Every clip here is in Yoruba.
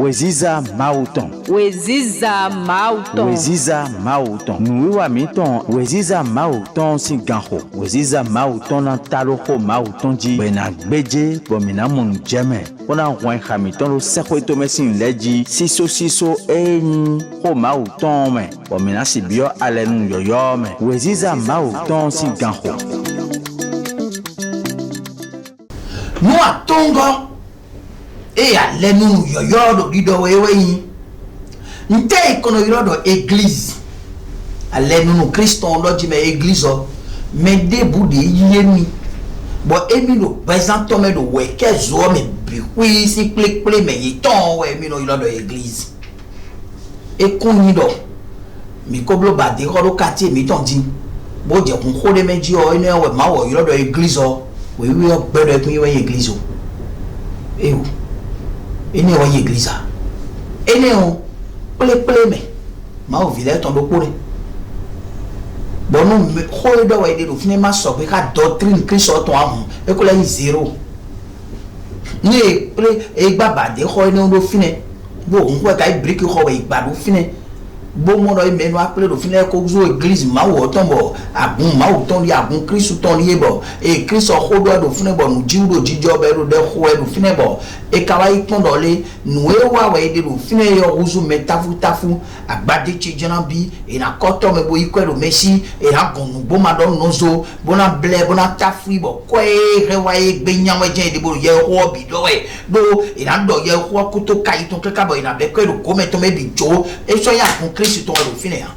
Weziza Mauton. Weziza Mauton. Weziza Mauton. Nuiwa miton. Weziza Mauton si ganho. Weziza Mauton na taloho Mauton ji. Bena gbeje bomina mun jeme. Ona wen hamiton lo sekwe to mesin leji. Siso eni ho Mauton me. Bomina si bio alenu yoyo me. Weziza Mauton si ganho. Noa tongo. E a lenu yoyodo dido wewe nte ikono yodo église a lenu no Christon lodji me église o me debu de yemi bo emi no présente me do weke zo me bi si ple me yiton we mi no yodo église e kuni do mi koblo ba de ro quartier mi ton din bo je kun ko de meji o ene we ma wo yodo église o we o gbedo kun we église o e o ene o église ene o ple me ma o vile ton do kore bonu me ko do wa de do fini ma so pe ka doctrine Christ ton ahun e ko le zero ni ple e baba de ko ene do fini bo nko ka brick ko we gba do fini bo mo do menu apple do fini ko zo église ma wo ton bo agun ma wo ton li agun Christ ton li bo e Christ ko do fini bo nu jiwo jijo be do de ko e do fini bo e kawai pondole nuwe wa de do fine yo uzu metafu tafu agbade chejana bi e na koto me bo ikwero meshi e na gonu bo ma don nozo bona ble bona tafu bo ko e rewa e gbenya we je de bo ye ho bi do we do e na do ye ho kuto kai ton keka bo e na be kwero ko me to me bi jo e so ya kun Christ ton do fine ya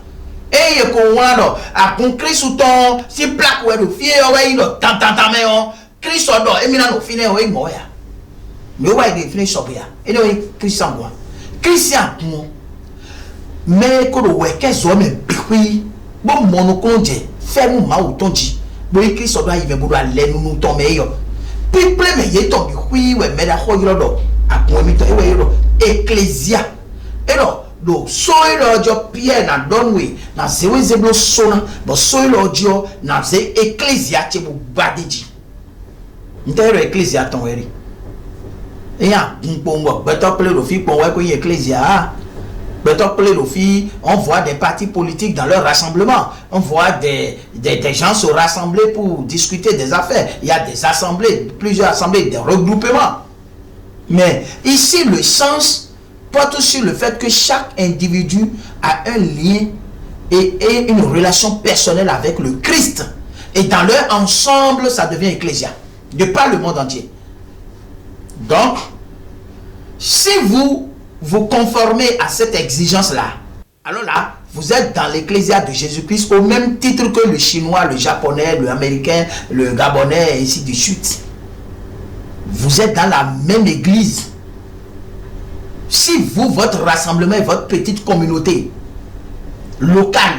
e ye ko wa do a kun Christ ton si black we do fie yo we no tan me o Christ do e mi na no fine o e mo ya me wa de finish up ya anyway Christian mo me ko do we ke zo me bi bo mo no ko je fe mu ma o ton ji bo Christ do ayi me bo do ale nu ton me yo people me ye ton bi we me da ho yiro do akon mi to e we yiro ecclesia do so ilo jo Pierre na donwe na zewe zeblo sona bo so ilo jo na ze ecclesia che bu badiji ntero ecclesia ton weri ya bon better play le fi pour ouais que ecclésia better play le fi on voit des partis politiques dans leur rassemblement on voit des gens se rassembler pour discuter des affaires il y a des assemblées plusieurs assemblées des regroupements mais ici le sens porte sur le fait que chaque individu a un lien et une relation personnelle avec le Christ et dans leur ensemble ça devient ecclésia de par le monde entier. Donc, si vous vous conformez à cette exigence-là, alors là, vous êtes dans l'ecclésia de Jésus-Christ au même titre que le chinois, le japonais, le américain, le gabonais, et ainsi de suite. Vous êtes dans la même église. Si vous, votre rassemblement et votre petite communauté locale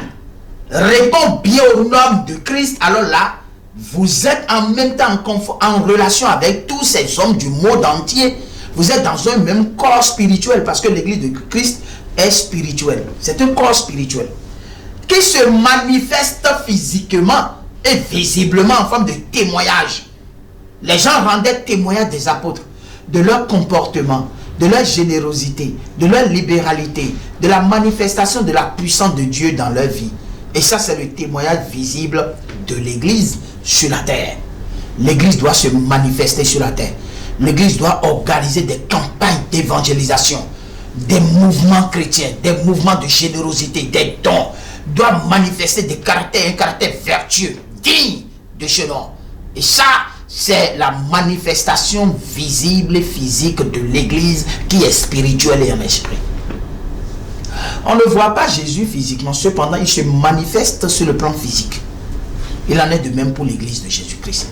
répond bien aux normes de Christ, alors là, vous êtes en même temps en relation avec tous ces hommes du monde entier. Vous êtes dans un même corps spirituel parce que l'église de Christ est spirituelle. C'est un corps spirituel qui se manifeste physiquement et visiblement en forme de témoignage. Les gens rendaient témoignage des apôtres, de leur comportement, de leur générosité, de leur libéralité, de la manifestation de la puissance de Dieu dans leur vie. Et ça, c'est le témoignage visible de l'église sur la terre. L'église doit se manifester sur la terre. L'église doit organiser des campagnes d'évangélisation, des mouvements chrétiens, des mouvements de générosité, des dons. Doit manifester un caractère vertueux, digne de ce nom. Et ça, c'est la manifestation visible et physique de l'église qui est spirituelle et en esprit. On ne voit pas Jésus physiquement, cependant il se manifeste sur le plan physique. Il en est de même pour l'église de Jésus-Christ.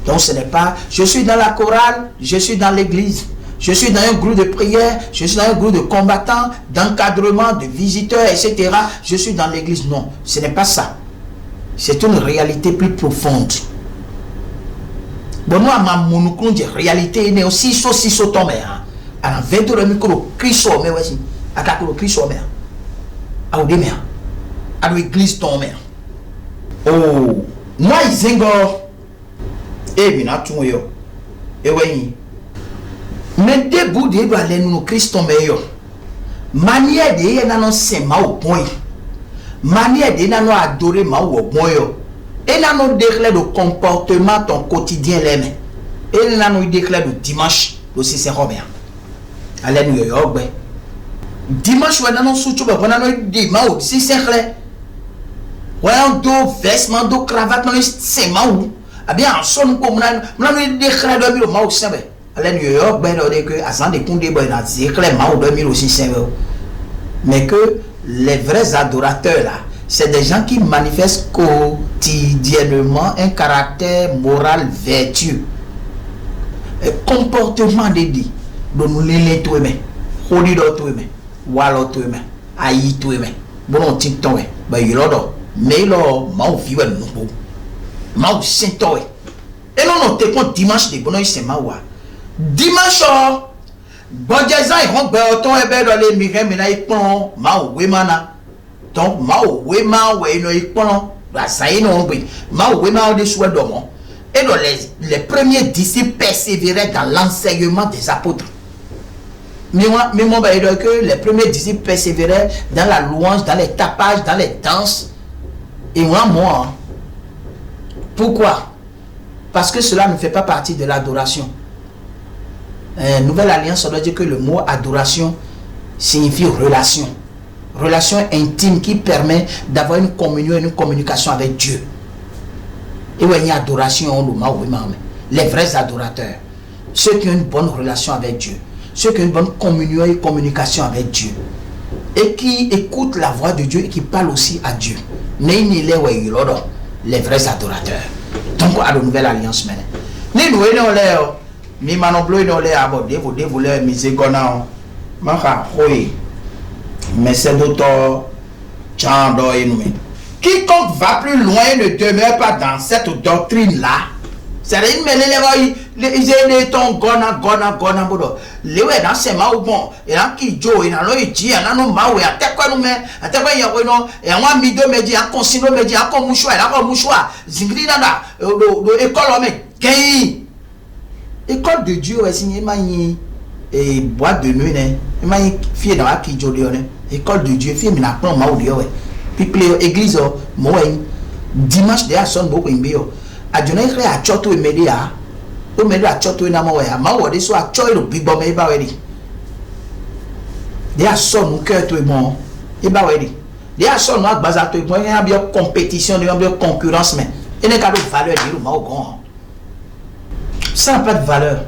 Donc ce n'est pas, je suis dans la chorale, je suis dans l'église, je suis dans un groupe de prière, je suis dans un groupe de combattants, d'encadrement, de visiteurs, etc. Je suis dans l'église. Non, ce n'est pas ça. c'est une réalité plus profonde. Bon, nous, à ma monoclone de réalité, il y a aussi so tombe. À 20 heures, micro, Christ, mais voici. À 4 heures, Christ, mais. À où à l'église tombe. Oh, moi, ils sont eh bien, tout yo. Eh oui. Mais debout de aller nous Christ tombe yo. Manière de y en c'est ma au point. Manière de nous adorer ma au point yo. Et nous déclare le comportement ton quotidien l'aime. Et nous déclare le dimanche aussi c'est Robert. Allez nous yo ben. Dimanche on nous sous on nous dimanche si c'est clair. Ouais do vêtement do cravate non c'est ma ou. Ah bien en son comme nous déclare de ma au c'est ben. Allez nous yo ben on dit que à sans des comptes de bon c'est clair ma au 2000 aussi c'est mais que les vrais adorateurs là c'est des gens qui manifestent quotidiennement un caractère moral vertueux. Un comportement dédié. Donc nous les tout aimer. Hodi do tout aimer. Walo tout aimer. Aïe tout aimer. Bon on tient ton ouais. Bah il lodo. Mais lo ma ou vivre nous. Ma ou saint toi. Et non te compte dimanche de bon c'est ma wa. Dimanche bon des gens ils vont autant et ben dans les mirins mais là ils prend ma ou mana. Donc, Mao Wema Weno Ipon, la Saïno, Mao Wema de Souhait Domon. Et donc, les premiers disciples persévéraient dans l'enseignement des apôtres. Mais moi, que les premiers disciples persévéraient dans la louange, dans les tapages, dans les danses. Et moi, pourquoi? Parce que cela ne fait pas partie de l'adoration. Nouvelle Alliance, on doit dire que le mot adoration signifie relation. Relation intime qui permet d'avoir une communion et une communication avec Dieu. Et où il y a adoration, les vrais adorateurs, ceux qui ont une bonne relation avec Dieu, ceux qui ont une bonne communion et communication avec Dieu, et qui écoutent la voix de Dieu et qui parlent aussi à Dieu. Mais les vrais adorateurs. Donc, à la nouvelle alliance, mais nous, mais c'est d'autres gens et quiconque va plus loin ne demeure pas dans cette doctrine là. C'est-à-dire les ton gona bodo les ouais dans c'est ma ou bon et là qui jo et là lo ji là no ma we ate kwa no me ate kwa ya we no e wa mi do meji an consino meji an ko mushwa là ko mushwa zingri nada do école me kei école de Dieu ouais signé mani et boîte de nuit né mani fie dans la qui jo de école de Dieu fie mi na pon ma ou de ouais puis église mo dimanche de a son beaucoup mbio adjona ikre a choto emedia o medo a choto na mo ya ma wo de so a choi lo bigbo me ba we di de a son no ke to mo e ba we di de a son no agbaza to mo ya bi compétition de bi concurrence mais et ne ka do valeur di ma o gon ça n'a pas de valeur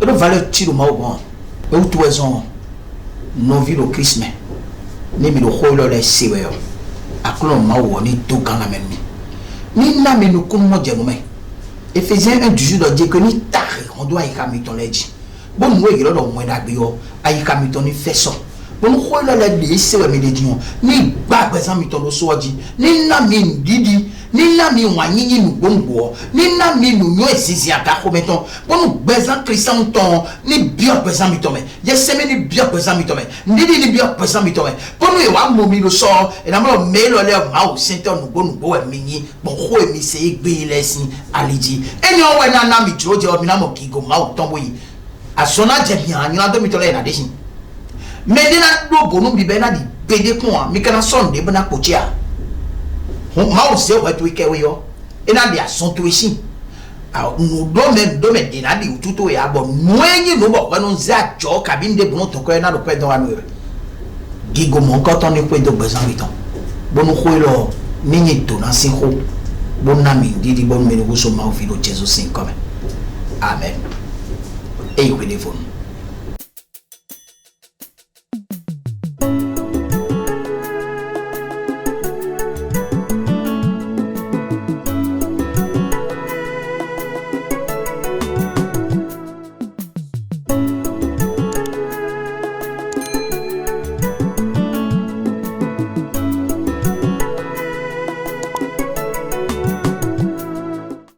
et de valeur ti ma o gon e ou toison no vi lo Christ mais ni mi lo kholo le siwe yo aklo ma wo ni to kan la même ni na me nous comme djenoume Ephésiens 1:18 doit dire que ni tare on doit y kamiton leji bon nous y lo mo da gbe yo ayi kamiton ni fait ça bon ko lo le de se we me de dion ni ba gbesan mi ton lo so oji ni na mi didi ni na mi wanyi nu gbongbo ni na mi nu yo esisi aka ko meton bon nous gbesan christian ton ni bio gbesan mi ton me je se me ni bio gbesan mi ton me didi ni bio gbesan mi ton me bon nous e wa mo mi lo so e na mo me lo le ma o sente nu gbongbo e mi yin bon ko e mi se gbe lesin aliji eni o we na mi joje o mi na mo kigo ma o ton boyi asona je bien ni na do mi to le na desin mais dina do bonu bi be na di bede ko a mi kana son de bana kochia ma o se o to ike we yo e na dia son to esin a no do me dina di ututo ya bo nwenyi no bo no za jo kabinde bunu to ko na do pe do wa no gigo mon ko ton ni pe do bezan mi ton bonu ko lo ni ni to na sin ko bon na mi di bon me no so ma o fi do Jesus sin come amen e ko de fon